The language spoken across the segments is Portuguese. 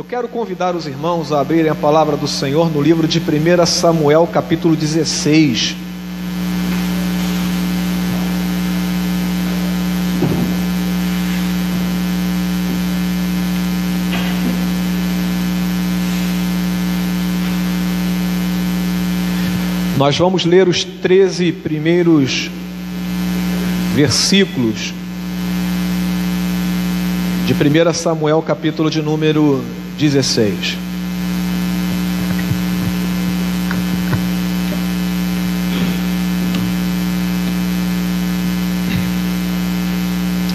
Eu quero convidar os irmãos a abrirem a palavra do Senhor no livro de 1 Samuel, capítulo 16. Nós vamos ler os 13 primeiros versículos de 1 Samuel, capítulo de número 16.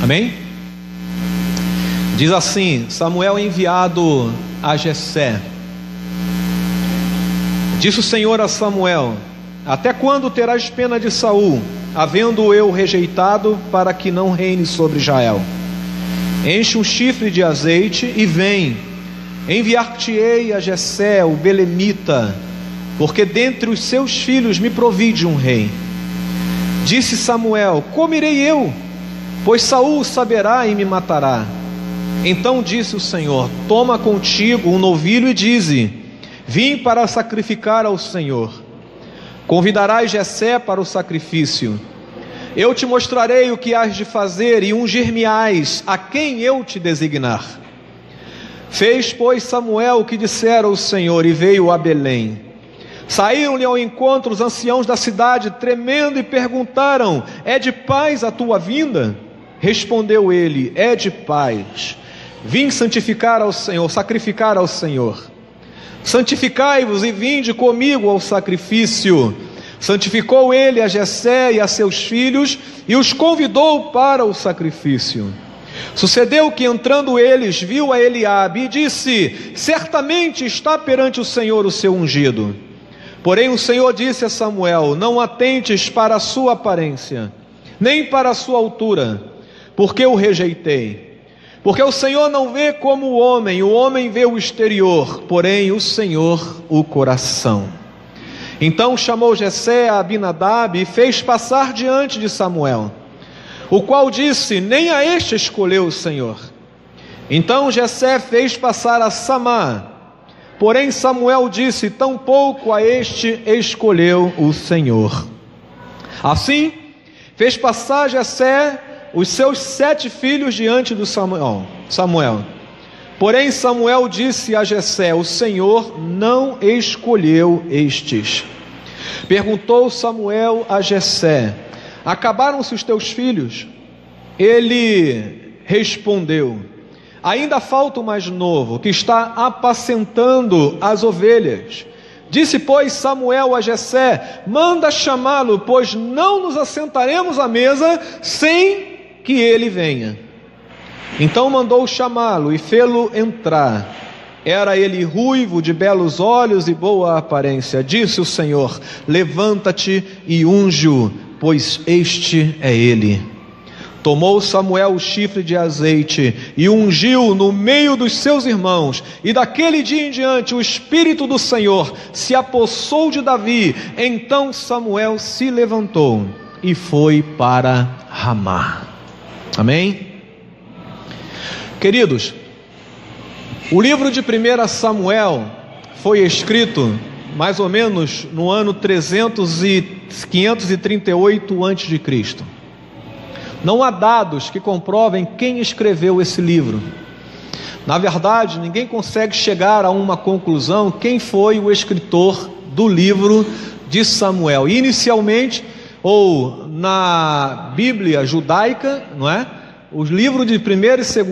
Amém? Diz assim: Samuel enviado a Jessé. Disse o Senhor a Samuel: até quando terás pena de Saul, havendo eu rejeitado, para que não reine sobre Israel? Enche um chifre de azeite e vem. Enviar-te-ei a Jessé, o belemita, porque dentre os seus filhos me provide um rei. Disse Samuel: como irei eu? Pois Saul saberá e me matará. Então disse o Senhor: toma contigo um novilho e dize: vim para sacrificar ao Senhor. Convidarás Jessé para o sacrifício. Eu te mostrarei o que hás de fazer e ungir-me-ás a quem eu te designar. Fez, pois, Samuel o que dissera o Senhor e veio a Belém. Saíram-lhe ao encontro os anciãos da cidade, tremendo, e perguntaram: é de paz a tua vinda? Respondeu ele: é de paz. Vim santificar ao Senhor, sacrificar ao Senhor. Santificai-vos e vinde comigo ao sacrifício. Santificou ele a Jessé e a seus filhos e os convidou para o sacrifício. Sucedeu que, entrando eles, viu a Eliabe e disse: certamente está perante o Senhor o seu ungido. Porém o Senhor disse a Samuel: não atentes para a sua aparência, nem para a sua altura, porque o rejeitei. Porque o Senhor não vê como o homem vê o exterior, porém o Senhor o coração. Então chamou Jessé a Abinadab e fez passar diante de Samuel, o qual disse: nem a este escolheu o Senhor. Então Jessé fez passar a Samá, porém Samuel disse: tampouco a este escolheu o Senhor. Assim fez passar Jessé os seus 7 filhos diante do Samuel. Porém Samuel disse a Jessé: o Senhor não escolheu estes. Perguntou Samuel a Jessé: acabaram-se os teus filhos? Ele respondeu: ainda falta o mais novo, que está apacentando as ovelhas. Disse, pois, Samuel a Jessé: manda chamá-lo, pois não nos assentaremos à mesa sem que ele venha. Então mandou chamá-lo e fê-lo entrar. Era ele ruivo, de belos olhos e boa aparência. Disse o Senhor: levanta-te e unge-o, pois este é ele. Tomou Samuel o chifre de azeite e ungiu no meio dos seus irmãos. E daquele dia em diante o Espírito do Senhor se apossou de Davi. Então Samuel se levantou e foi para Ramá. Amém? Queridos, o livro de 1 Samuel foi escrito mais ou menos no ano 538 a.C. Não há dados que comprovem quem escreveu esse livro. Na verdade, ninguém consegue chegar a uma conclusão quem foi o escritor do livro de Samuel. Inicialmente, ou na Bíblia judaica, não é? Os livros de 1 e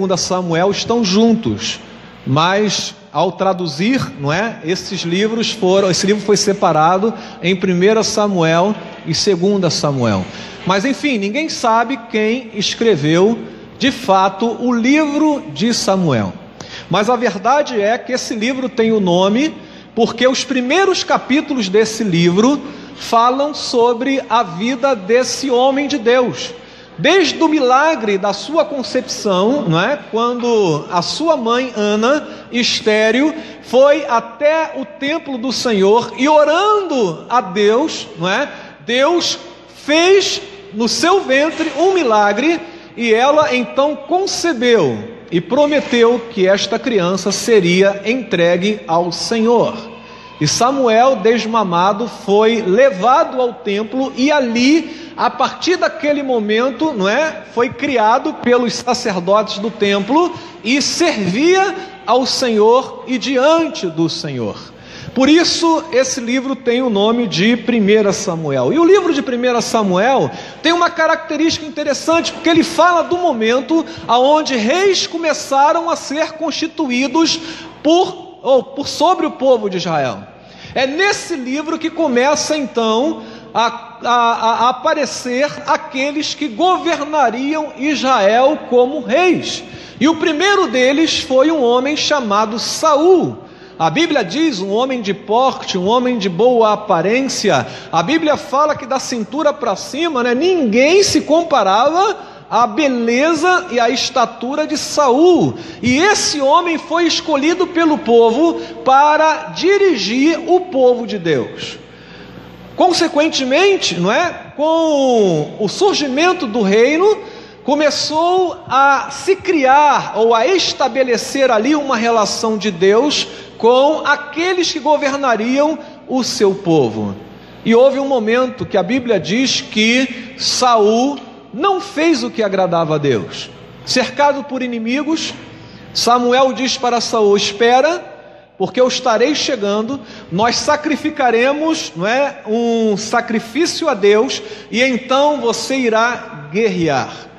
2 Samuel estão juntos, mas ao traduzir, não é? Esse livro foi separado em 1 Samuel e 2 Samuel. Mas enfim, ninguém sabe quem escreveu de fato o livro de Samuel. Mas a verdade é que esse livro tem o nome porque os primeiros capítulos desse livro falam sobre a vida desse homem de Deus. Desde o milagre da sua concepção, não é? Quando a sua mãe Ana, estéril, foi até o templo do Senhor e orando a Deus, não é? Deus fez no seu ventre um milagre e ela então concebeu. e prometeu que esta criança seria entregue ao Senhor. E Samuel, desmamado, foi levado ao templo e ali, a partir daquele momento, foi criado pelos sacerdotes do templo e servia ao Senhor e diante do Senhor. Por isso, esse livro tem o nome de 1 Samuel. E o livro de 1 Samuel tem uma característica interessante, porque ele fala do momento onde reis começaram a ser constituídos sobre o povo de Israel. É nesse livro que começa então a aparecer aqueles que governariam Israel como reis. E o primeiro deles foi um homem chamado Saul. A Bíblia diz, um homem de porte, um homem de boa aparência. A Bíblia fala que da cintura para cima, ninguém se comparava à beleza e à estatura de Saul. E esse homem foi escolhido pelo povo para dirigir o povo de Deus. Consequentemente, com o surgimento do reino, começou a se criar ou a estabelecer ali uma relação de Deus com aqueles que governariam o seu povo. E houve um momento que a Bíblia diz que Saul não fez o que agradava a Deus. Cercado por inimigos, Samuel diz para Saul: espera, porque eu estarei chegando, nós sacrificaremos um sacrifício a Deus, e então você irá guerrear.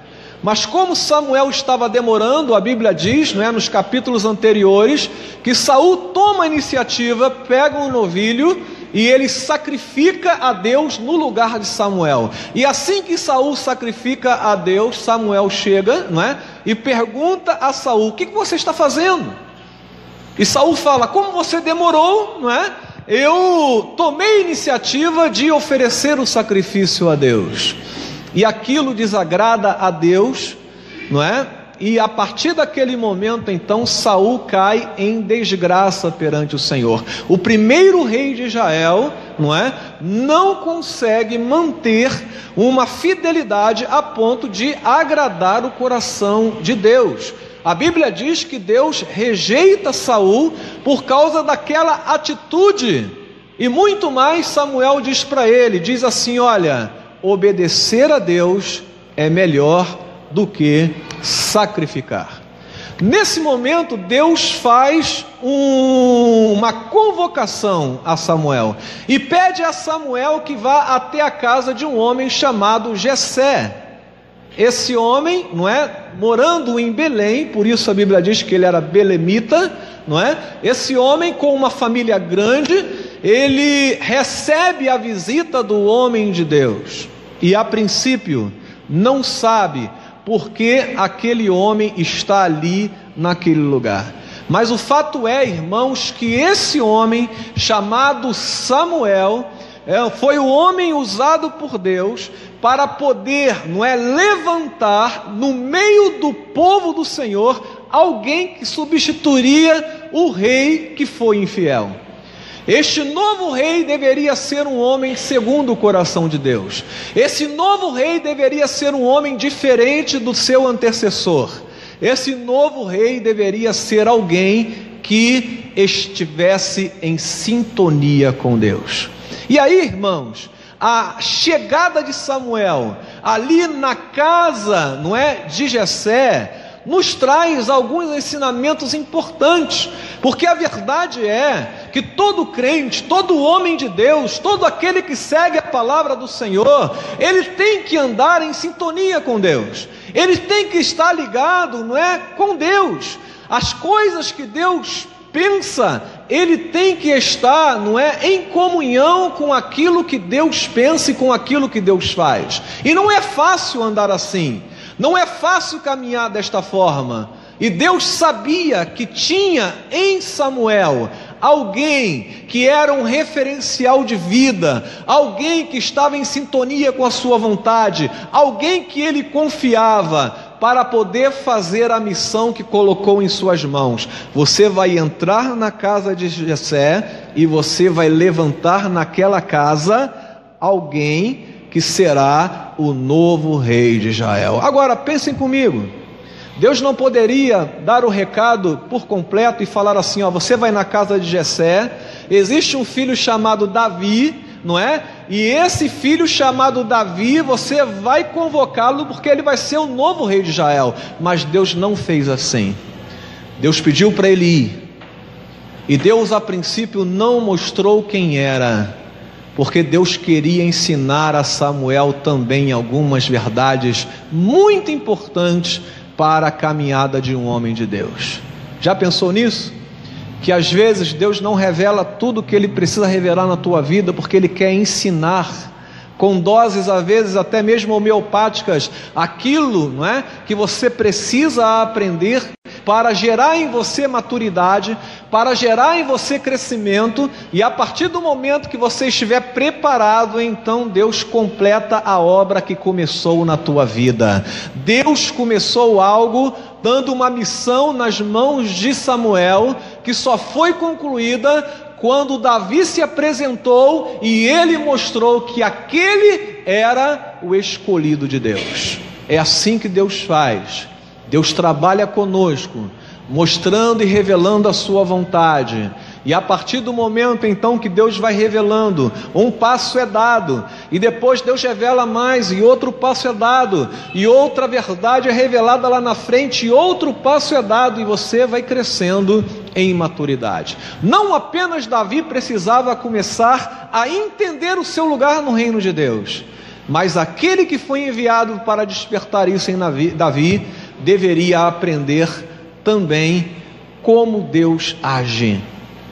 Mas como Samuel estava demorando, a Bíblia diz, nos capítulos anteriores, que Saul toma a iniciativa, pega um novilho e ele sacrifica a Deus no lugar de Samuel. E assim que Saul sacrifica a Deus, Samuel chega, e pergunta a Saul: o que você está fazendo? E Saul fala: como você demorou, eu tomei a iniciativa de oferecer o sacrifício a Deus. E aquilo desagrada a Deus, E a partir daquele momento, então, Saul cai em desgraça perante o Senhor. O primeiro rei de Israel, não consegue manter uma fidelidade a ponto de agradar o coração de Deus. A Bíblia diz que Deus rejeita Saul por causa daquela atitude. E muito mais Samuel diz para ele, diz assim: olha, obedecer a Deus é melhor do que sacrificar. Nesse momento, Deus faz uma convocação a Samuel e pede a Samuel que vá até a casa de um homem chamado Jessé. Esse homem, morando em Belém, por isso a Bíblia diz que ele era belemita, Esse homem, com uma família grande, ele recebe a visita do homem de Deus e a princípio não sabe por que aquele homem está ali naquele lugar. Mas o fato é, irmãos, que esse homem chamado Samuel foi o homem usado por Deus para poder, levantar no meio do povo do Senhor alguém que substituiria o rei que foi infiel. Este novo rei deveria ser um homem segundo o coração de Deus. Esse novo rei deveria ser um homem diferente do seu antecessor. Esse novo rei deveria ser alguém que estivesse em sintonia com Deus. E aí, irmãos, a chegada de Samuel ali na casa, de Jessé, nos traz alguns ensinamentos importantes, porque a verdade é que todo crente, todo homem de Deus, todo aquele que segue a palavra do Senhor, ele tem que andar em sintonia com Deus, ele tem que estar ligado, com Deus. As coisas que Deus pensa, ele tem que estar, em comunhão com aquilo que Deus pensa e com aquilo que Deus faz. E não é fácil andar assim. Não é fácil caminhar desta forma. E Deus sabia que tinha em Samuel alguém que era um referencial de vida, alguém que estava em sintonia com a sua vontade, alguém que ele confiava para poder fazer a missão que colocou em suas mãos. Você vai entrar na casa de Jessé e você vai levantar naquela casa alguém que será o novo rei de Israel. Agora pensem comigo, Deus não poderia dar o recado por completo e falar assim, ó, você vai na casa de Jessé, existe um filho chamado Davi, não é? E esse filho chamado Davi, você vai convocá-lo porque ele vai ser o novo rei de Israel. Mas Deus não fez assim. Deus pediu para ele ir. E Deus a princípio não mostrou quem era, porque Deus queria ensinar a Samuel também algumas verdades muito importantes para a caminhada de um homem de Deus. Já pensou nisso? Que às vezes Deus não revela tudo o que Ele precisa revelar na tua vida, porque Ele quer ensinar, com doses às vezes até mesmo homeopáticas, aquilo, não é, que você precisa aprender para gerar em você maturidade, para gerar em você crescimento, e a partir do momento que você estiver preparado, então Deus completa a obra que começou na tua vida. Deus começou algo, dando uma missão nas mãos de Samuel, que só foi concluída quando Davi se apresentou e ele mostrou que aquele era o escolhido de Deus. É assim que Deus faz. Deus trabalha conosco, mostrando e revelando a sua vontade. E a partir do momento então que Deus vai revelando, um passo é dado, e depois Deus revela mais, e outro passo é dado, e outra verdade é revelada lá na frente, e outro passo é dado, e você vai crescendo em maturidade. Não apenas Davi precisava começar a entender o seu lugar no reino de Deus, mas aquele que foi enviado para despertar isso em Davi, deveria aprender também como Deus age.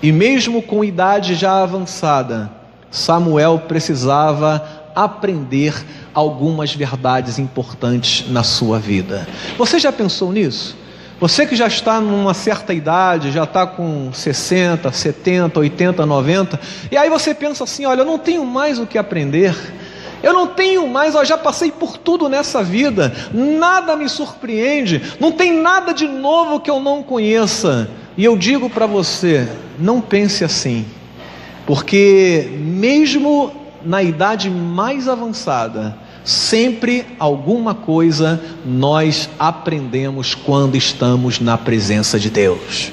E mesmo com idade já avançada, Samuel precisava aprender algumas verdades importantes na sua vida. Você já pensou nisso? Você que já está numa certa idade, já está com 60, 70, 80, 90, e aí você pensa assim, olha, eu não tenho mais o que aprender, eu não tenho mais, eu já passei por tudo nessa vida, nada me surpreende, não tem nada de novo que eu não conheça. E eu digo para você, não pense assim, porque mesmo na idade mais avançada, sempre alguma coisa nós aprendemos quando estamos na presença de Deus.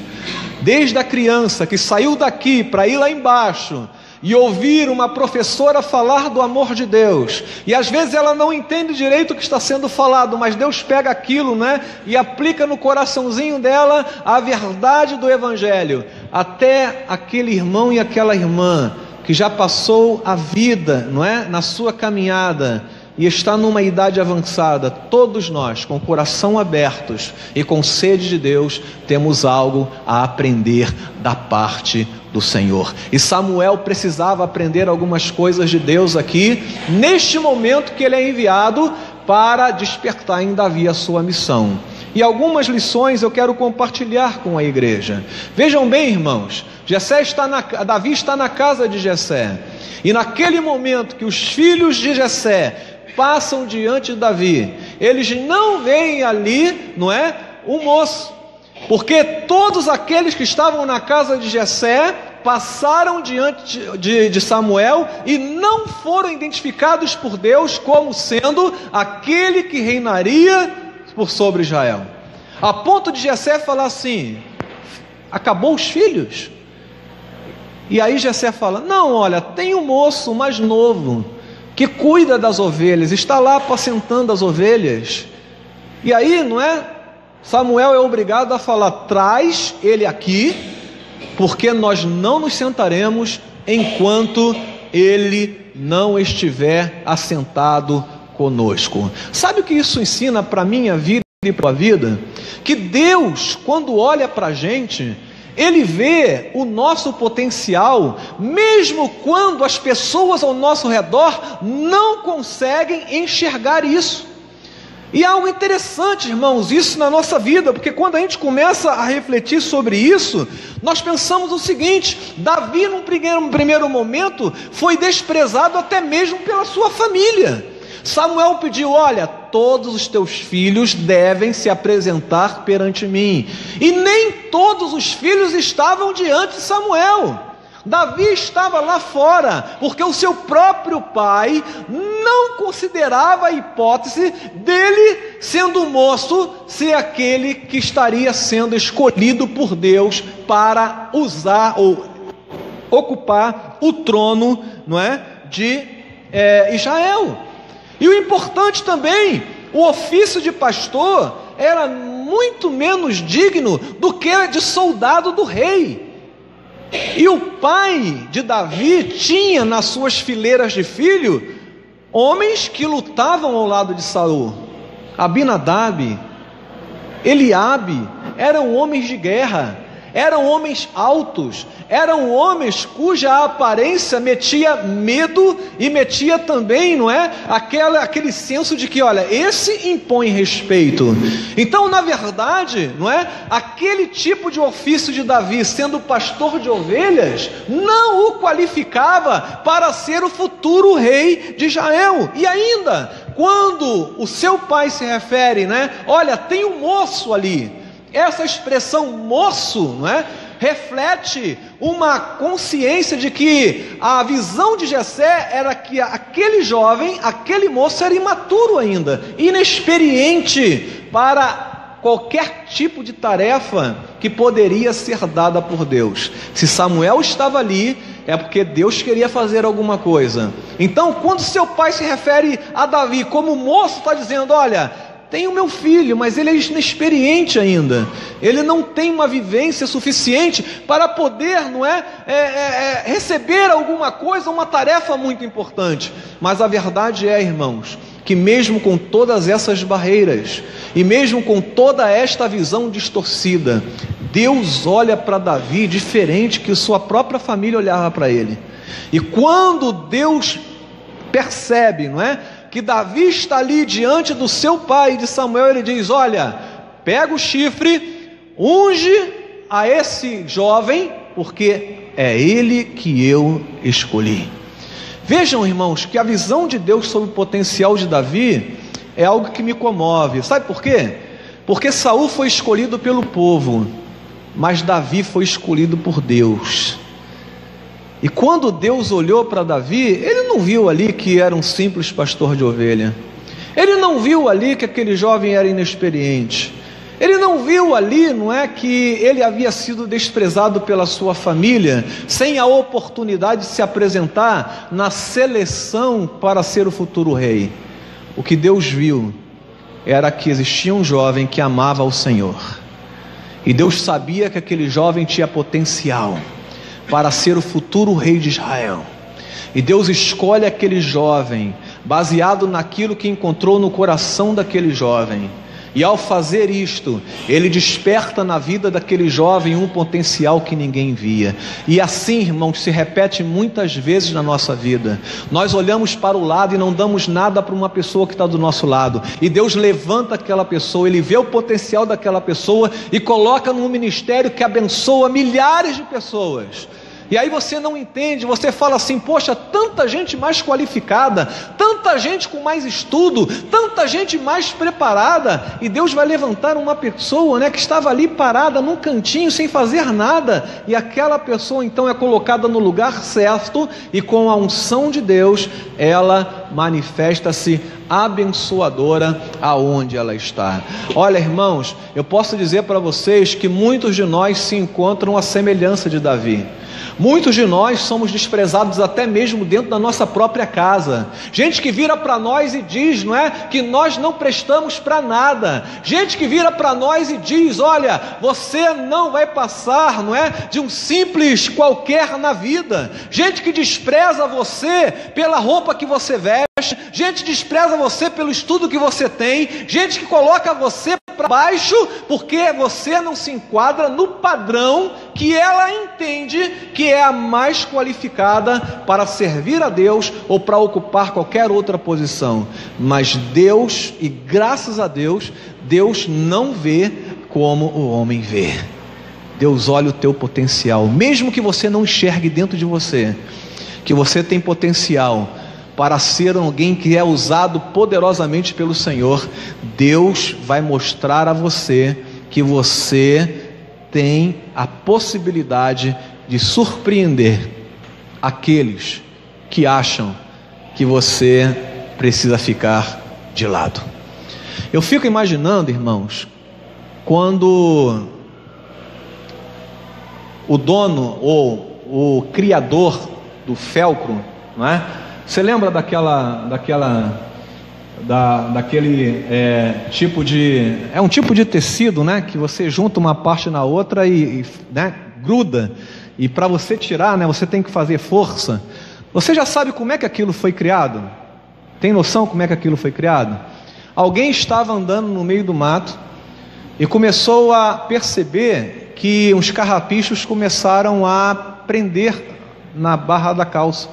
Desde a criança que saiu daqui para ir lá embaixo e ouvir uma professora falar do amor de Deus, e às vezes ela não entende direito o que está sendo falado, mas Deus pega aquilo, né, e aplica no coraçãozinho dela a verdade do Evangelho, até aquele irmão e aquela irmã que já passou a vida, não é, na sua caminhada e está numa idade avançada. Todos nós, com o coração abertos e com sede de Deus, temos algo a aprender da parte do Senhor. E Samuel precisava aprender algumas coisas de Deus aqui, neste momento que ele é enviado para despertar em Davi a sua missão. E algumas lições eu quero compartilhar com a igreja. Vejam bem, irmãos, Davi está na casa de Jessé, e naquele momento que os filhos de Jessé passam diante de Davi, eles não veem ali, não é, um moço, porque todos aqueles que estavam na casa de Jessé passaram diante de Samuel e não foram identificados por Deus como sendo aquele que reinaria por sobre Israel, a ponto de Jessé falar assim, acabou os filhos? E aí Jessé fala, não, olha, tem um moço mais novo, que cuida das ovelhas, está lá apacentando as ovelhas. E aí, não é? Samuel é obrigado a falar, traz ele aqui, porque nós não nos sentaremos enquanto ele não estiver assentado conosco. Sabe o que isso ensina para a minha vida e para a vida? Que Deus, quando olha para a gente, Ele vê o nosso potencial, mesmo quando as pessoas ao nosso redor não conseguem enxergar isso. E é algo interessante, irmãos, isso na nossa vida, porque quando a gente começa a refletir sobre isso, nós pensamos o seguinte: Davi, num primeiro momento, foi desprezado até mesmo pela sua família. Samuel pediu, olha, todos os teus filhos devem se apresentar perante mim. E nem todos os filhos estavam diante de Samuel. Davi estava lá fora, porque o seu próprio pai não considerava a hipótese dele sendo moço, ser aquele que estaria sendo escolhido por Deus para usar ou ocupar o trono, não é, de Israel. E o importante também, o ofício de pastor era muito menos digno do que de soldado do rei. E o pai de Davi tinha nas suas fileiras de filho homens que lutavam ao lado de Saul. Abinadab, Eliabe, eram homens de guerra, eram homens altos, eram homens cuja aparência metia medo e metia também, não é, aquele senso de que, olha, esse impõe respeito. Então, na verdade, não é, aquele tipo de ofício de Davi, sendo pastor de ovelhas, não o qualificava para ser o futuro rei de Israel. E ainda, quando o seu pai se refere, né, olha, tem um moço ali. Essa expressão moço, não é, reflete uma consciência de que a visão de Jessé era que aquele jovem, aquele moço era imaturo ainda, inexperiente para qualquer tipo de tarefa que poderia ser dada por Deus. Se Samuel estava ali, é porque Deus queria fazer alguma coisa. Então, quando seu pai se refere a Davi como moço, está dizendo, olha, tem o meu filho, mas ele é inexperiente ainda, ele não tem uma vivência suficiente para poder, não é, receber alguma coisa, uma tarefa muito importante. Mas a verdade é, irmãos, que mesmo com todas essas barreiras, e mesmo com toda esta visão distorcida, Deus olha para Davi diferente que sua própria família olhava para ele. E quando Deus percebe, não é, que Davi está ali diante do seu pai de Samuel, ele diz, olha, pega o chifre, unge a esse jovem, porque é ele que eu escolhi. Vejam, irmãos, que a visão de Deus sobre o potencial de Davi é algo que me comove. Sabe por quê? Porque Saul foi escolhido pelo povo, mas Davi foi escolhido por Deus. E quando Deus olhou para Davi, ele não viu ali que era um simples pastor de ovelha. Ele não viu ali que aquele jovem era inexperiente. Ele não viu ali, não é, que ele havia sido desprezado pela sua família, sem a oportunidade de se apresentar na seleção para ser o futuro rei. O que Deus viu era que existia um jovem que amava ao Senhor. E Deus sabia que aquele jovem tinha potencial para ser o futuro rei de Israel. E Deus escolhe aquele jovem baseado naquilo que encontrou no coração daquele jovem. E ao fazer isto, ele desperta na vida daquele jovem um potencial que ninguém via. E assim, irmãos, se repete muitas vezes na nossa vida. Nós olhamos para o lado e não damos nada para uma pessoa que está do nosso lado. E Deus levanta aquela pessoa, Ele vê o potencial daquela pessoa e coloca num ministério que abençoa milhares de pessoas. E aí você não entende, você fala assim, poxa, tanta gente mais qualificada, tanta gente com mais estudo, tanta gente mais preparada, e Deus vai levantar uma pessoa, né, que estava ali parada num cantinho sem fazer nada, e aquela pessoa então é colocada no lugar certo, e com a unção de Deus, ela manifesta-se abençoadora aonde ela está. Olha, irmãos, eu posso dizer para vocês que muitos de nós se encontram à semelhança de Davi. Muitos de nós somos desprezados até mesmo dentro da nossa própria casa. Gente que vira para nós e diz, não é, que nós não prestamos para nada. Gente que vira para nós e diz, olha, você não vai passar, não é, de um simples qualquer na vida. Gente que despreza você pela roupa que você veste. Gente que despreza você pelo estudo que você tem. Gente que coloca você para baixo porque você não se enquadra no padrão que ela entende que é a mais qualificada para servir a Deus ou para ocupar qualquer outra posição. Mas Deus, e graças a Deus, Deus não vê como o homem vê. Deus olha o teu potencial, mesmo que você não enxergue dentro de você, que você tem potencial para ser alguém que é usado poderosamente pelo Senhor. Deus vai mostrar a você que você tem a possibilidade de surpreender aqueles que acham que você precisa ficar de lado. Eu fico imaginando, irmãos, quando o dono ou o criador do felcro, não é? Você lembra daquele tipo de... É um tipo de tecido, né? Que você junta uma parte na outra e né, gruda. E para você tirar, né, você tem que fazer força. Você já sabe como é que aquilo foi criado? Tem noção como é que aquilo foi criado? Alguém estava andando no meio do mato e começou a perceber que uns carrapichos começaram a prender na barra da calça.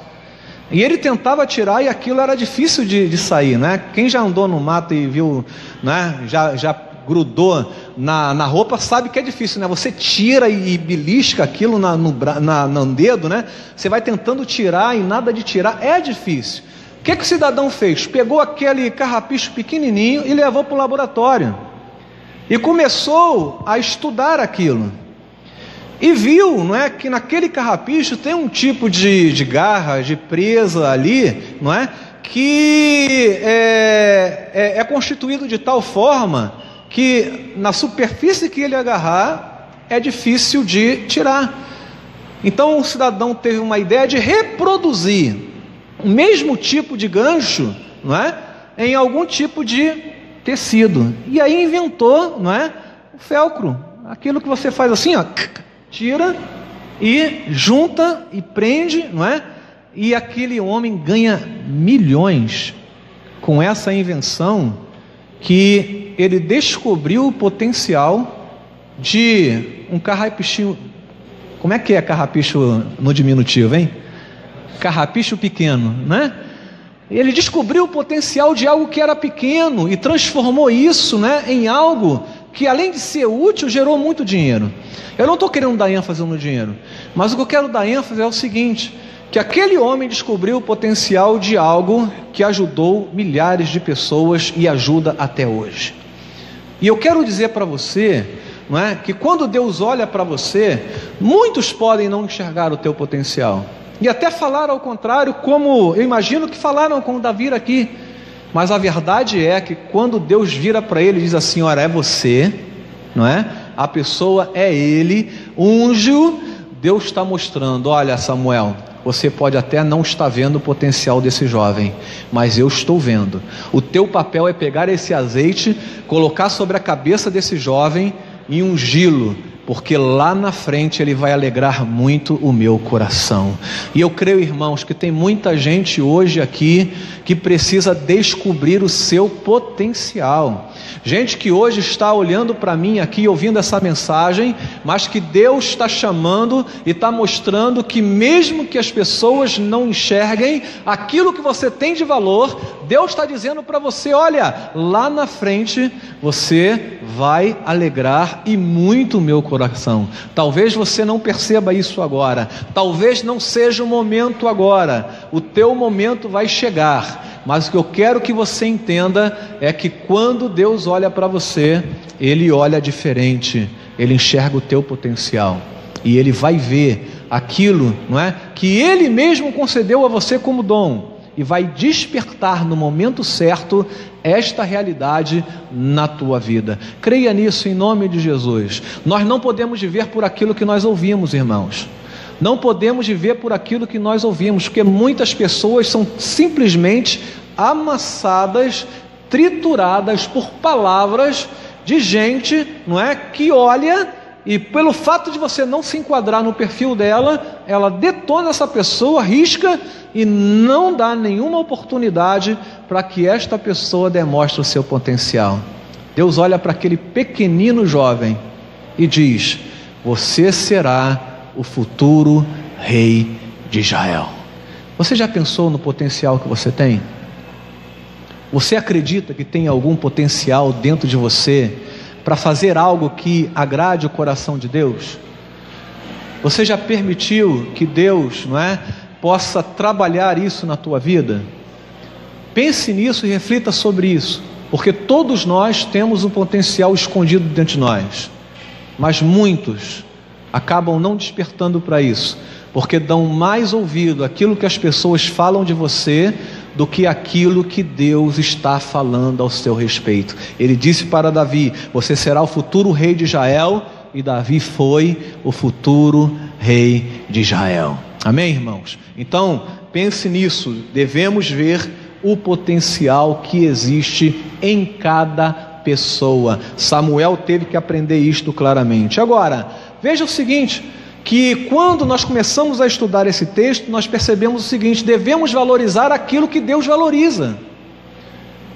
E ele tentava tirar e aquilo era difícil de sair, né? Quem já andou no mato e viu, né? Já grudou na roupa, sabe que é difícil, né? Você tira e belisca aquilo no dedo, né? Você vai tentando tirar e nada de tirar, é difícil. O que o cidadão fez? Pegou aquele carrapicho pequenininho e levou para o laboratório. E começou a estudar aquilo. E viu, não é, que naquele carrapicho tem um tipo de garra, de presa ali, não é, que é constituído de tal forma que na superfície que ele agarrar é difícil de tirar. Então o cidadão teve uma ideia de reproduzir o mesmo tipo de gancho, não é, em algum tipo de tecido. E aí inventou, não é, o felcro, aquilo que você faz assim, ó, tira e junta e prende, não é? E aquele homem ganha milhões com essa invenção, que ele descobriu o potencial de um carrapicho. Como é que é carrapicho no diminutivo, hein? Carrapicho pequeno, né? Ele descobriu o potencial de algo que era pequeno e transformou isso, né, em algo que, além de ser útil, gerou muito dinheiro. Eu não estou querendo dar ênfase no dinheiro, mas o que eu quero dar ênfase é o seguinte, que aquele homem descobriu o potencial de algo que ajudou milhares de pessoas e ajuda até hoje. E eu quero dizer para você, não é, que quando Deus olha para você, muitos podem não enxergar o teu potencial, e até falar ao contrário, como eu imagino que falaram com Davi aqui. Mas a verdade é que quando Deus vira para ele e diz assim, olha, é você, não é? A pessoa é ele, unge-o. Deus está mostrando, olha, Samuel, você pode até não estar vendo o potencial desse jovem, mas eu estou vendo. O teu papel é pegar esse azeite, colocar sobre a cabeça desse jovem e ungí-lo, porque lá na frente ele vai alegrar muito o meu coração. E eu creio, irmãos, que tem muita gente hoje aqui que precisa descobrir o seu potencial. Gente que hoje está olhando para mim aqui, ouvindo essa mensagem, mas que Deus está chamando e está mostrando que mesmo que as pessoas não enxerguem aquilo que você tem de valor, Deus está dizendo para você, olha, lá na frente você vai alegrar e muito o meu coração. Talvez você não perceba isso agora, talvez não seja o momento agora, o teu momento vai chegar, mas o que eu quero que você entenda é que quando Deus olha para você, Ele olha diferente, Ele enxerga o teu potencial, e Ele vai ver aquilo, não é, que Ele mesmo concedeu a você como dom, e vai despertar no momento certo esta realidade na tua vida. Creia nisso em nome de Jesus. Nós não podemos viver por aquilo que nós ouvimos, irmãos. Não podemos viver por aquilo que nós ouvimos, porque muitas pessoas são simplesmente amassadas, trituradas por palavras de gente, não é, que olha e pelo fato de você não se enquadrar no perfil dela, ela detona essa pessoa, risca e não dá nenhuma oportunidade para que esta pessoa demonstre o seu potencial. Deus olha para aquele pequenino jovem e diz: você será o futuro rei de Israel. Você já pensou no potencial que você tem? Você acredita que tem algum potencial dentro de você para fazer algo que agrade o coração de Deus? Você já permitiu que Deus, não é, possa trabalhar isso na tua vida? Pense nisso e reflita sobre isso, porque todos nós temos um potencial escondido dentro de nós, mas muitos acabam não despertando para isso, porque dão mais ouvido àquilo que as pessoas falam de você do que aquilo que Deus está falando ao seu respeito. Ele disse para Davi: você será o futuro rei de Israel, e Davi foi o futuro rei de Israel. Amém, irmãos? Então, pense nisso, devemos ver o potencial que existe em cada pessoa. Samuel teve que aprender isto claramente. Agora, veja o seguinte, que quando nós começamos a estudar esse texto, nós percebemos o seguinte: devemos valorizar aquilo que Deus valoriza.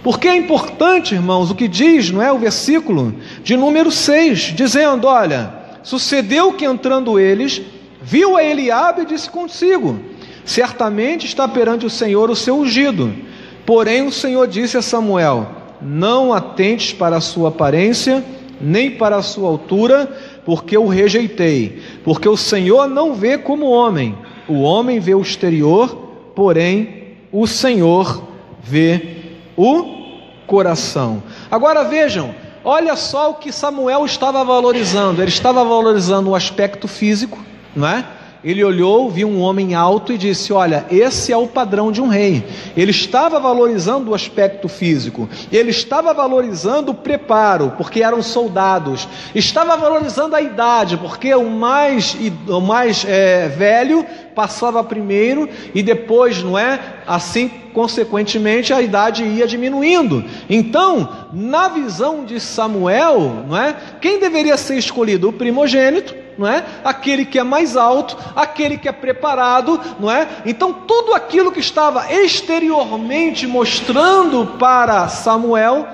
Porque é importante, irmãos, o que diz, não é, o versículo de número 6, dizendo: olha, sucedeu que entrando eles, viu a Eliabe e disse consigo: certamente está perante o Senhor o seu ungido. Porém o Senhor disse a Samuel: não atentes para a sua aparência, nem para a sua altura, porque o rejeitei. Porque o Senhor não vê como o homem vê o exterior, porém o Senhor vê o coração. Agora vejam, olha só o que Samuel estava valorizando. Ele estava valorizando o aspecto físico, não é? Ele olhou, viu um homem alto e disse: olha, esse é o padrão de um rei. Ele estava valorizando o aspecto físico, ele estava valorizando o preparo, porque eram soldados, estava valorizando a idade, porque o mais velho passava primeiro, e depois, não é? Assim, consequentemente, a idade ia diminuindo. Então, na visão de Samuel, não é? Quem deveria ser escolhido? O primogênito, não é? Aquele que é mais alto, aquele que é preparado, não é? Então tudo aquilo que estava exteriormente mostrando para Samuel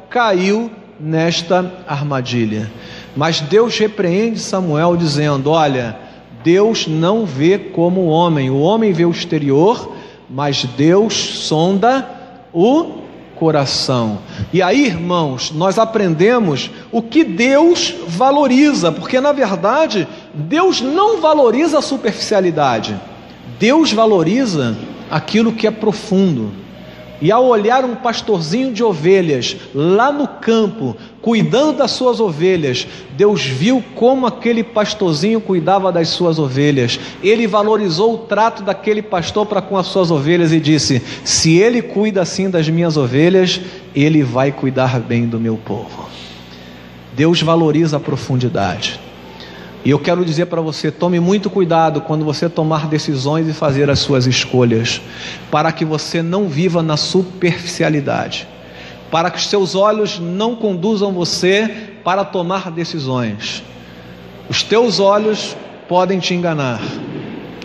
caiu nesta armadilha. Mas Deus repreende Samuel dizendo: olha, Deus não vê como o homem vê o exterior, mas Deus sonda o coração. E aí, irmãos, nós aprendemos o que Deus valoriza, porque na verdade Deus não valoriza a superficialidade, Deus valoriza aquilo que é profundo. E ao olhar um pastorzinho de ovelhas lá no campo, cuidando das suas ovelhas, Deus viu como aquele pastorzinho cuidava das suas ovelhas. Ele valorizou o trato daquele pastor para com as suas ovelhas e disse: se ele cuida assim das minhas ovelhas, ele vai cuidar bem do meu povo. Deus valoriza a profundidade. E eu quero dizer para você: tome muito cuidado quando você tomar decisões e fazer as suas escolhas, para que você não viva na superficialidade, para que os seus olhos não conduzam você para tomar decisões. Os teus olhos podem te enganar,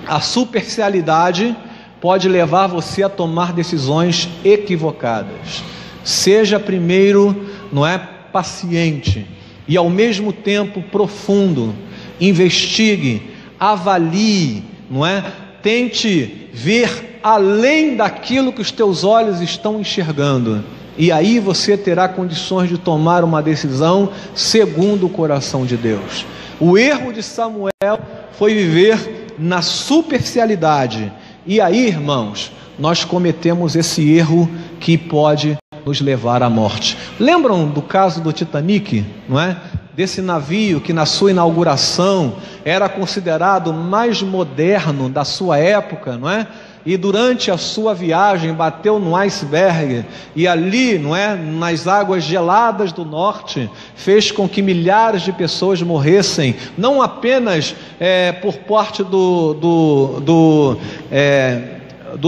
a superficialidade pode levar você a tomar decisões equivocadas. Seja primeiro, não é, paciente e ao mesmo tempo profundo. Investigue, avalie, não é? Tente ver além daquilo que os teus olhos estão enxergando, e aí você terá condições de tomar uma decisão segundo o coração de Deus. O erro de Samuel foi viver na superficialidade, e aí, irmãos, nós cometemos esse erro que pode nos levar à morte. Lembram do caso do Titanic, não é? Desse navio que na sua inauguração era considerado mais moderno da sua época, não é? E durante a sua viagem bateu no iceberg, e ali, não é, nas águas geladas do norte, fez com que milhares de pessoas morressem, não apenas por parte do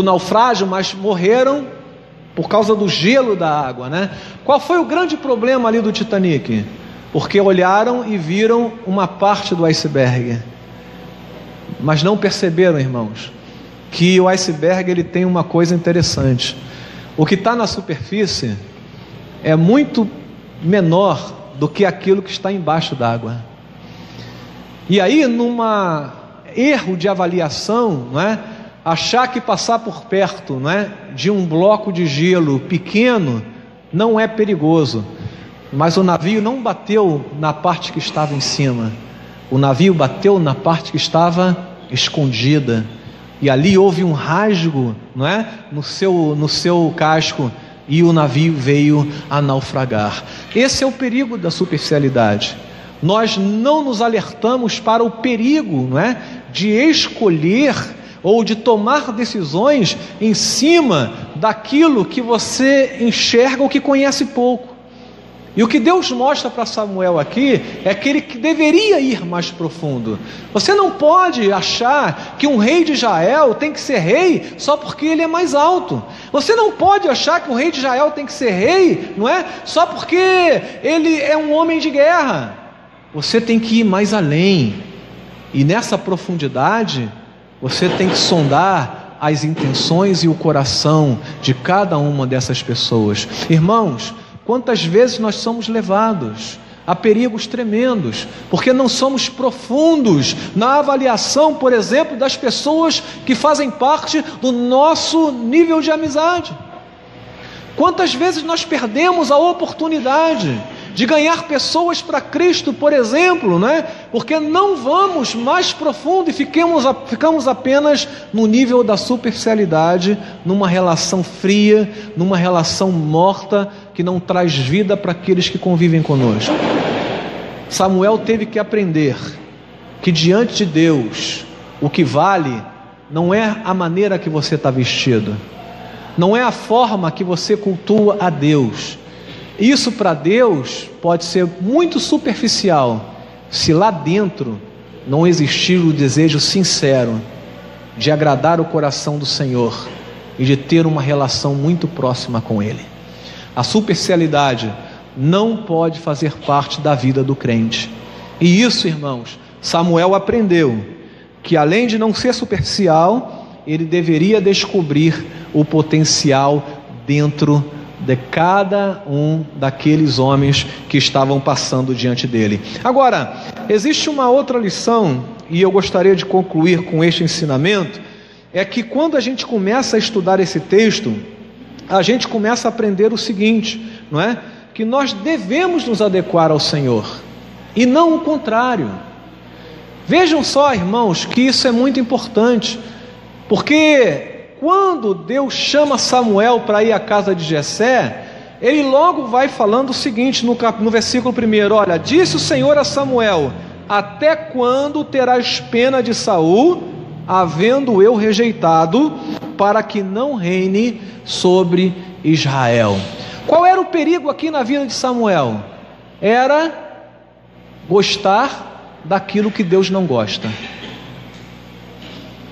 naufrágio, mas morreram por causa do gelo da água, né? Qual foi o grande problema ali do Titanic? Porque olharam e viram uma parte do iceberg, mas não perceberam, irmãos, que o iceberg ele tem uma coisa interessante: o que está na superfície é muito menor do que aquilo que está embaixo d'água. E aí, numa erro de avaliação, não é? Achar que passar por perto, não é, de um bloco de gelo pequeno não é perigoso. Mas o navio não bateu na parte que estava em cima, o navio bateu na parte que estava escondida, e ali houve um rasgo, não é? no seu casco, e o navio veio a naufragar. Esse é o perigo da superficialidade. Nós não nos alertamos para o perigo, não é? De escolher ou de tomar decisões em cima daquilo que você enxerga ou que conhece pouco. E o que Deus mostra para Samuel aqui é que ele deveria ir mais profundo. Você não pode achar que um rei de Israel tem que ser rei só porque ele é mais alto. Você não pode achar que o rei de Israel tem que ser rei, não é? Só porque ele é um homem de guerra. Você tem que ir mais além. E nessa profundidade, você tem que sondar as intenções e o coração de cada uma dessas pessoas. Irmãos, quantas vezes nós somos levados a perigos tremendos, porque não somos profundos na avaliação, por exemplo, das pessoas que fazem parte do nosso nível de amizade. Quantas vezes nós perdemos a oportunidade de ganhar pessoas para Cristo, por exemplo, né? Porque não vamos mais profundo e ficamos apenas no nível da superficialidade, numa relação fria, numa relação morta, que não traz vida para aqueles que convivem conosco. Samuel teve que aprender que diante de Deus, o que vale não é a maneira que você está vestido, não é a forma que você cultua a Deus. Isso para Deus pode ser muito superficial, se lá dentro não existir o desejo sincero de agradar o coração do Senhor e de ter uma relação muito próxima com Ele. A superficialidade não pode fazer parte da vida do crente. E isso, irmãos, Samuel aprendeu, que além de não ser superficial, ele deveria descobrir o potencial dentro de cada um daqueles homens que estavam passando diante dele. Agora, existe uma outra lição, e eu gostaria de concluir com este ensinamento, é que quando a gente começa a estudar esse texto, a gente começa a aprender o seguinte, não é? Que nós devemos nos adequar ao Senhor, e não o contrário. Vejam só, irmãos, que isso é muito importante, porque quando Deus chama Samuel para ir à casa de Jessé, ele logo vai falando o seguinte no versículo 1: olha, disse o Senhor a Samuel: até quando terás pena de Saul, havendo eu rejeitado, para que não reine sobre Israel? Qual era o perigo aqui na vida de Samuel? Era gostar daquilo que Deus não gosta.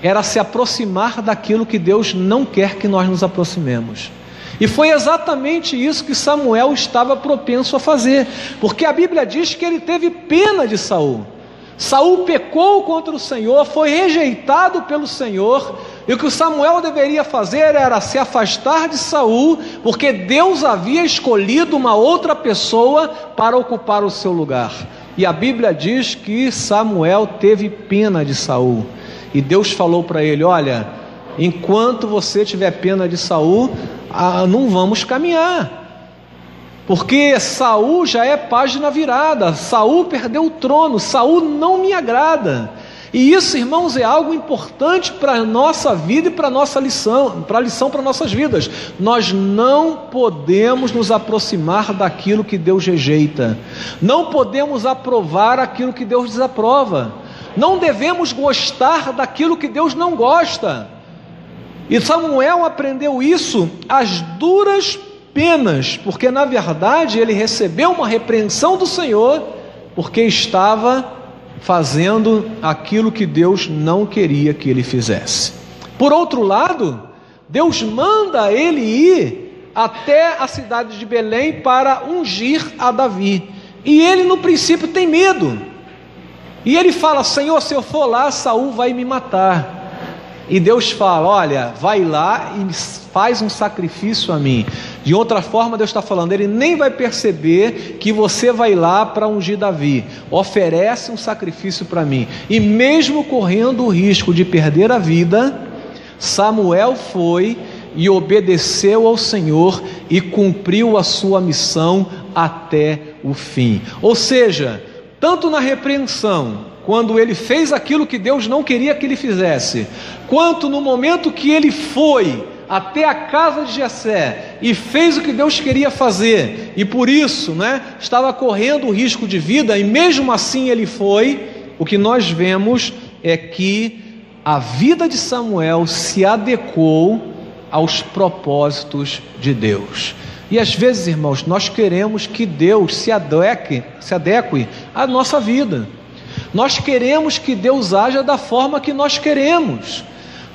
Era se aproximar daquilo que Deus não quer que nós nos aproximemos. E foi exatamente isso que Samuel estava propenso a fazer, porque a Bíblia diz que ele teve pena de Saul. Saul pecou contra o Senhor, foi rejeitado pelo Senhor, e o que o Samuel deveria fazer era se afastar de Saul, porque Deus havia escolhido uma outra pessoa para ocupar o seu lugar. E a Bíblia diz que Samuel teve pena de Saul. E Deus falou para ele: olha, enquanto você tiver pena de Saul, não vamos caminhar, porque Saul já é página virada, Saul perdeu o trono, Saul não me agrada. E isso, irmãos, é algo importante para a nossa vida e para a nossa lição, para nossas vidas. Nós não podemos nos aproximar daquilo que Deus rejeita, não podemos aprovar aquilo que Deus desaprova. Não devemos gostar daquilo que Deus não gosta. E Samuel aprendeu isso às duras penas, porque na verdade ele recebeu uma repreensão do Senhor, porque estava fazendo aquilo que Deus não queria que ele fizesse. Por outro lado, Deus manda ele ir até a cidade de Belém para ungir a Davi. E ele no princípio tem medo. E ele fala: Senhor, se eu for lá, Saul vai me matar. E Deus fala: olha, vai lá e faz um sacrifício a mim. De outra forma, Deus está falando, ele nem vai perceber que você vai lá para ungir Davi. Oferece um sacrifício para mim. E mesmo correndo o risco de perder a vida, Samuel foi e obedeceu ao Senhor e cumpriu a sua missão até o fim. Ou seja, tanto na repreensão, quando ele fez aquilo que Deus não queria que ele fizesse, quanto no momento que ele foi até a casa de Jessé e fez o que Deus queria fazer, e por isso, estava correndo o risco de vida, e mesmo assim ele foi, o que nós vemos é que a vida de Samuel se adequou aos propósitos de Deus. E às vezes, irmãos, nós queremos que Deus se adeque à nossa vida. Nós queremos que Deus haja da forma que nós queremos.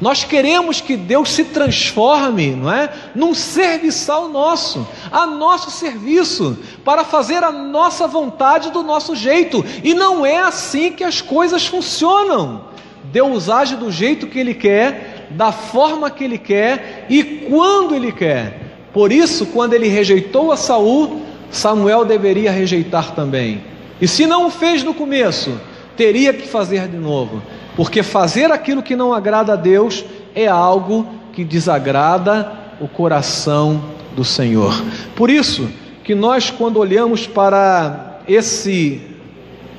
Nós queremos que Deus se transforme, não é, num serviçal nosso, a nosso serviço, para fazer a nossa vontade do nosso jeito. E não é assim que as coisas funcionam. Deus age do jeito que Ele quer, da forma que Ele quer e quando Ele quer. Por isso, quando Ele rejeitou a Saul, Samuel deveria rejeitar também. E se não o fez no começo, teria que fazer de novo. Porque fazer aquilo que não agrada a Deus é algo que desagrada o coração do Senhor. Por isso que nós, quando olhamos para esse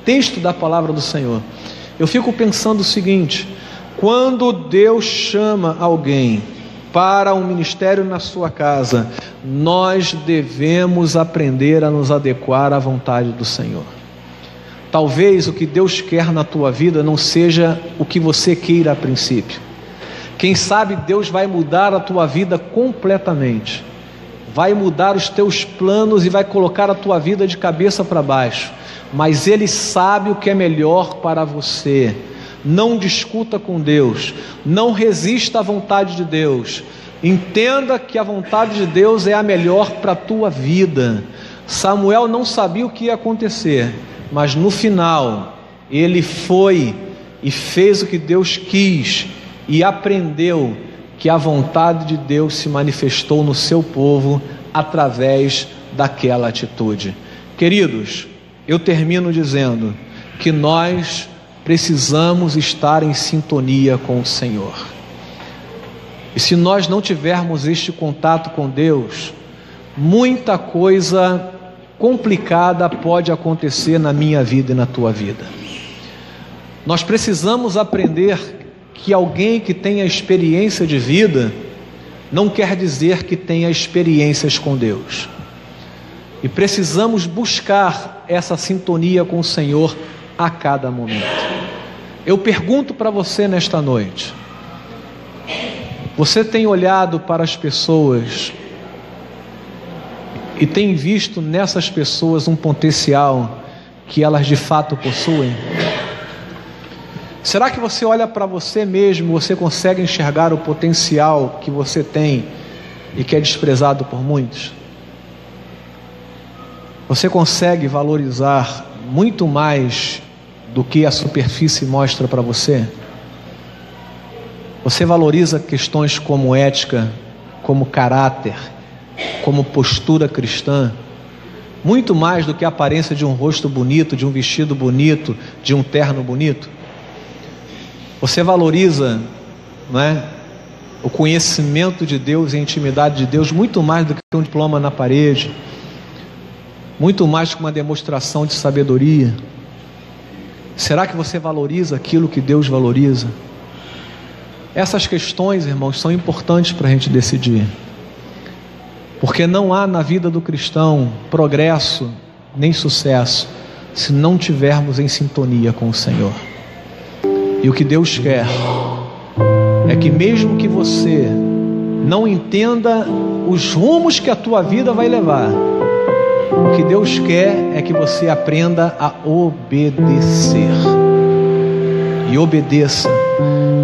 texto da palavra do Senhor, eu fico pensando o seguinte: quando Deus chama alguém para um ministério na sua casa, nós devemos aprender a nos adequar à vontade do Senhor. Talvez o que Deus quer na tua vida não seja o que você queira a princípio. Quem sabe Deus vai mudar a tua vida completamente, vai mudar os teus planos e vai colocar a tua vida de cabeça para baixo, mas Ele sabe o que é melhor para você. Não discuta com Deus, não resista à vontade de Deus, entenda que a vontade de Deus é a melhor para a tua vida. Samuel não sabia o que ia acontecer, mas no final ele foi e fez o que Deus quis e aprendeu que a vontade de Deus se manifestou no seu povo através daquela atitude. Queridos, eu termino dizendo que nós precisamos estar em sintonia com o Senhor. E se nós não tivermos este contato com Deus, muita coisa complicada pode acontecer na minha vida e na tua vida. Nós precisamos aprender que alguém que tenha experiência de vida não quer dizer que tenha experiências com Deus. E precisamos buscar essa sintonia com o Senhor a cada momento. Eu pergunto para você nesta noite: você tem olhado para as pessoas e tem visto nessas pessoas um potencial que elas de fato possuem? Será que você olha para você mesmo, você consegue enxergar o potencial que você tem e que é desprezado por muitos? Você consegue valorizar muito mais do que a superfície mostra para você? Você valoriza questões como ética, como caráter, como postura cristã, muito mais do que a aparência de um rosto bonito, de um vestido bonito, de um terno bonito? Você valoriza, não é, o conhecimento de Deus e a intimidade de Deus muito mais do que um diploma na parede, muito mais que uma demonstração de sabedoria? Será que você valoriza aquilo que Deus valoriza? Essas questões, irmãos, são importantes para a gente decidir, porque não há na vida do cristão progresso nem sucesso se não tivermos em sintonia com o Senhor. E o que Deus quer é que, mesmo que você não entenda os rumos que a tua vida vai levar, o que Deus quer é que você aprenda a obedecer. E obedeça,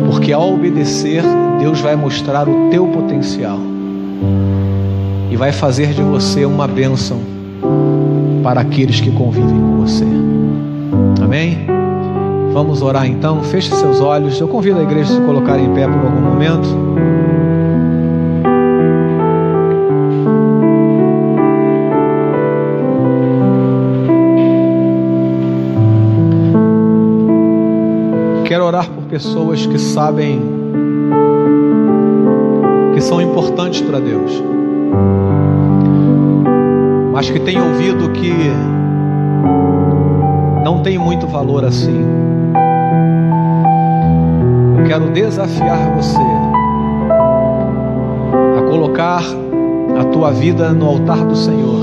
porque ao obedecer, Deus vai mostrar o teu potencial e vai fazer de você uma bênção para aqueles que convivem com você. Amém? Vamos orar então. Feche seus olhos. Eu convido a igreja a se colocar em pé por algum momento. Quero orar por pessoas que sabem que são importantes para Deus, mas que têm ouvido que não tem muito valor assim. Eu quero desafiar você a colocar a tua vida no altar do Senhor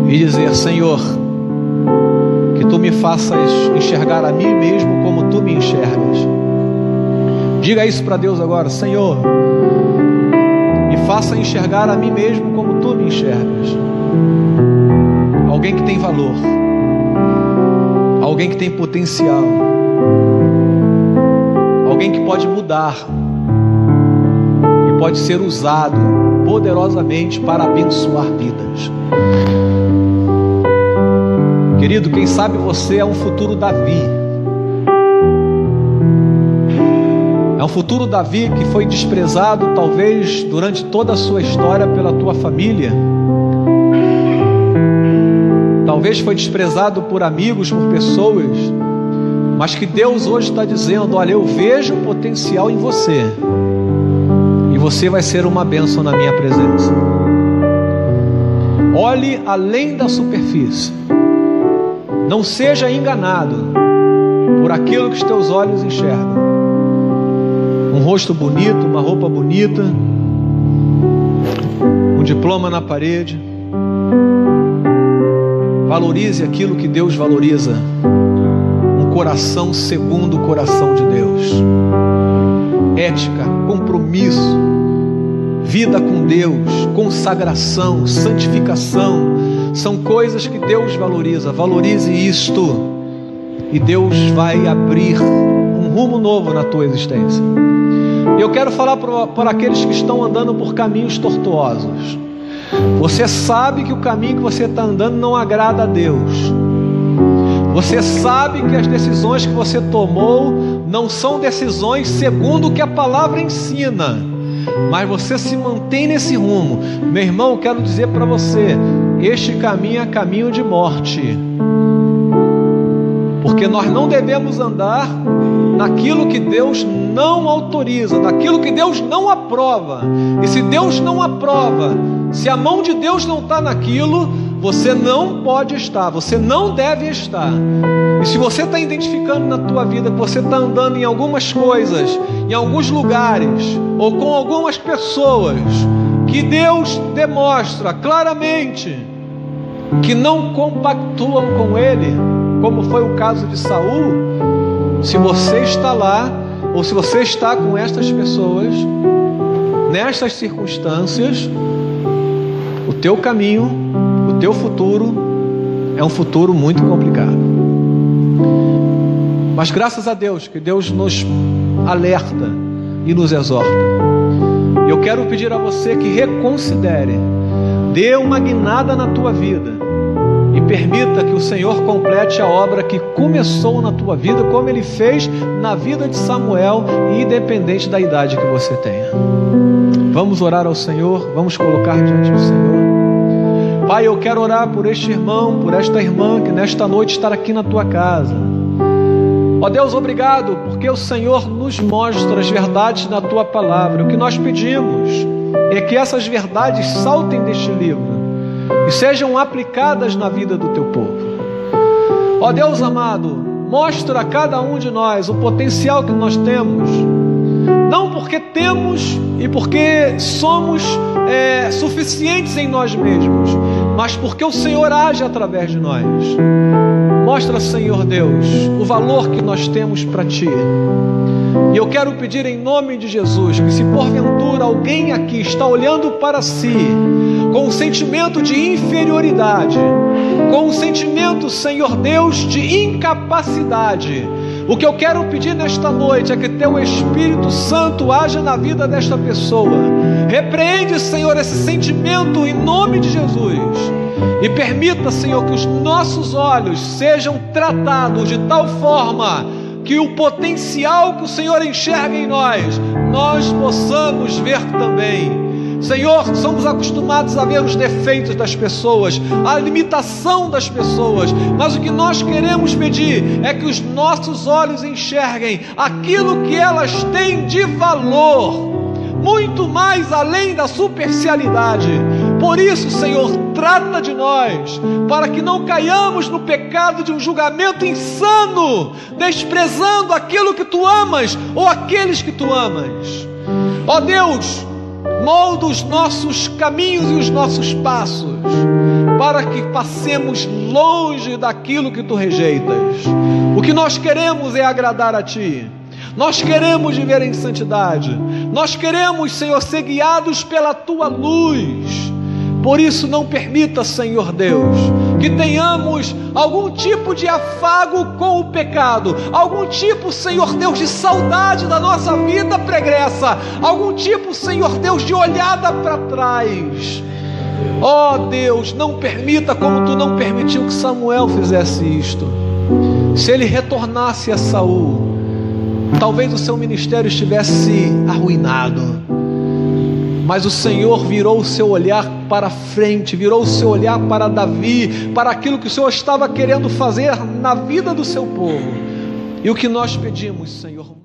e dizer: Senhor, que Tu me me faças enxergar a mim mesmo como tu me enxergas. Diga isso para Deus agora: Senhor, me faça enxergar a mim mesmo como tu me enxergas. Alguém que tem valor, alguém que tem potencial, alguém que pode mudar e pode ser usado poderosamente para abençoar vidas. Querido, quem sabe você é um futuro Davi. É um futuro Davi que foi desprezado talvez durante toda a sua história pela tua família. Talvez foi desprezado por amigos, por pessoas, mas que Deus hoje está dizendo: olha, eu vejo o potencial em você, e você vai ser uma bênção na minha presença. Olhe além da superfície. Não seja enganado por aquilo que os teus olhos enxergam. Um rosto bonito, uma roupa bonita, um diploma na parede. Valorize aquilo que Deus valoriza. Um coração segundo o coração de Deus. Ética, compromisso, vida com Deus, consagração, santificação, são coisas que Deus valoriza. Valorize isto e Deus vai abrir um rumo novo na tua existência. Eu quero falar para aqueles que estão andando por caminhos tortuosos. Você sabe que o caminho que você está andando não agrada a Deus. Você sabe que as decisões que você tomou não são decisões segundo o que a palavra ensina, mas você se mantém nesse rumo. Meu irmão, eu quero dizer para você: este caminho é caminho de morte, porque nós não devemos andar naquilo que Deus não autoriza, naquilo que Deus não aprova. E se Deus não aprova, se a mão de Deus não está naquilo, você não pode estar, você não deve estar. E se você está identificando na tua vida que você está andando em algumas coisas, em alguns lugares, ou com algumas pessoas, que Deus demonstra claramente que não compactuam com Ele, como foi o caso de Saul, se você está lá, ou se você está com estas pessoas, nestas circunstâncias, o teu caminho, o teu futuro é um futuro muito complicado. Mas graças a Deus, que Deus nos alerta e nos exorta. Eu quero pedir a você que reconsidere, dê uma guinada na tua vida e permita que o Senhor complete a obra que começou na tua vida, como Ele fez na vida de Samuel, independente da idade que você tenha. Vamos orar ao Senhor, vamos colocar diante do Senhor. Pai, eu quero orar por este irmão, por esta irmã que nesta noite está aqui na tua casa. Ó Deus, obrigado, porque o Senhor nos mostra as verdades na tua palavra. O que nós pedimos é que essas verdades saltem deste livro e sejam aplicadas na vida do teu povo. Ó Deus amado, mostra a cada um de nós o potencial que nós temos, não porque temos e porque somos suficientes em nós mesmos, mas porque o Senhor age através de nós. Mostra, Senhor Deus, o valor que nós temos para Ti. E eu quero pedir em nome de Jesus que, se porventura alguém aqui está olhando para si com um sentimento de inferioridade, com um sentimento, Senhor Deus, de incapacidade, o que eu quero pedir nesta noite é que Teu Espírito Santo haja na vida desta pessoa. Repreende, Senhor, esse sentimento em nome de Jesus. E permita, Senhor, que os nossos olhos sejam tratados de tal forma que o potencial que o Senhor enxerga em nós possamos ver também. Senhor, somos acostumados a ver os defeitos das pessoas, a limitação das pessoas, mas o que nós queremos pedir é que os nossos olhos enxerguem aquilo que elas têm de valor, muito mais além da superficialidade. Por isso, Senhor, trata de nós, para que não caiamos no pecado de um julgamento insano, desprezando aquilo que Tu amas ou aqueles que Tu amas. Ó Deus, molda os nossos caminhos e os nossos passos. para que passemos longe daquilo que tu rejeitas. O que nós queremos é agradar a ti. Nós queremos viver em santidade. Nós queremos, Senhor, ser guiados pela tua luz. Por isso, não permita, Senhor Deus, que tenhamos algum tipo de afago com o pecado, algum tipo, Senhor Deus, de saudade da nossa vida pregressa, algum tipo, Senhor Deus, de olhada para trás. Ó Deus, não permita, como tu não permitiu que Samuel fizesse isto. Se ele retornasse a Saul, talvez o seu ministério estivesse arruinado. Mas o Senhor virou o seu olhar para frente, virou o seu olhar para Davi, para aquilo que o Senhor estava querendo fazer na vida do seu povo. E o que nós pedimos, Senhor?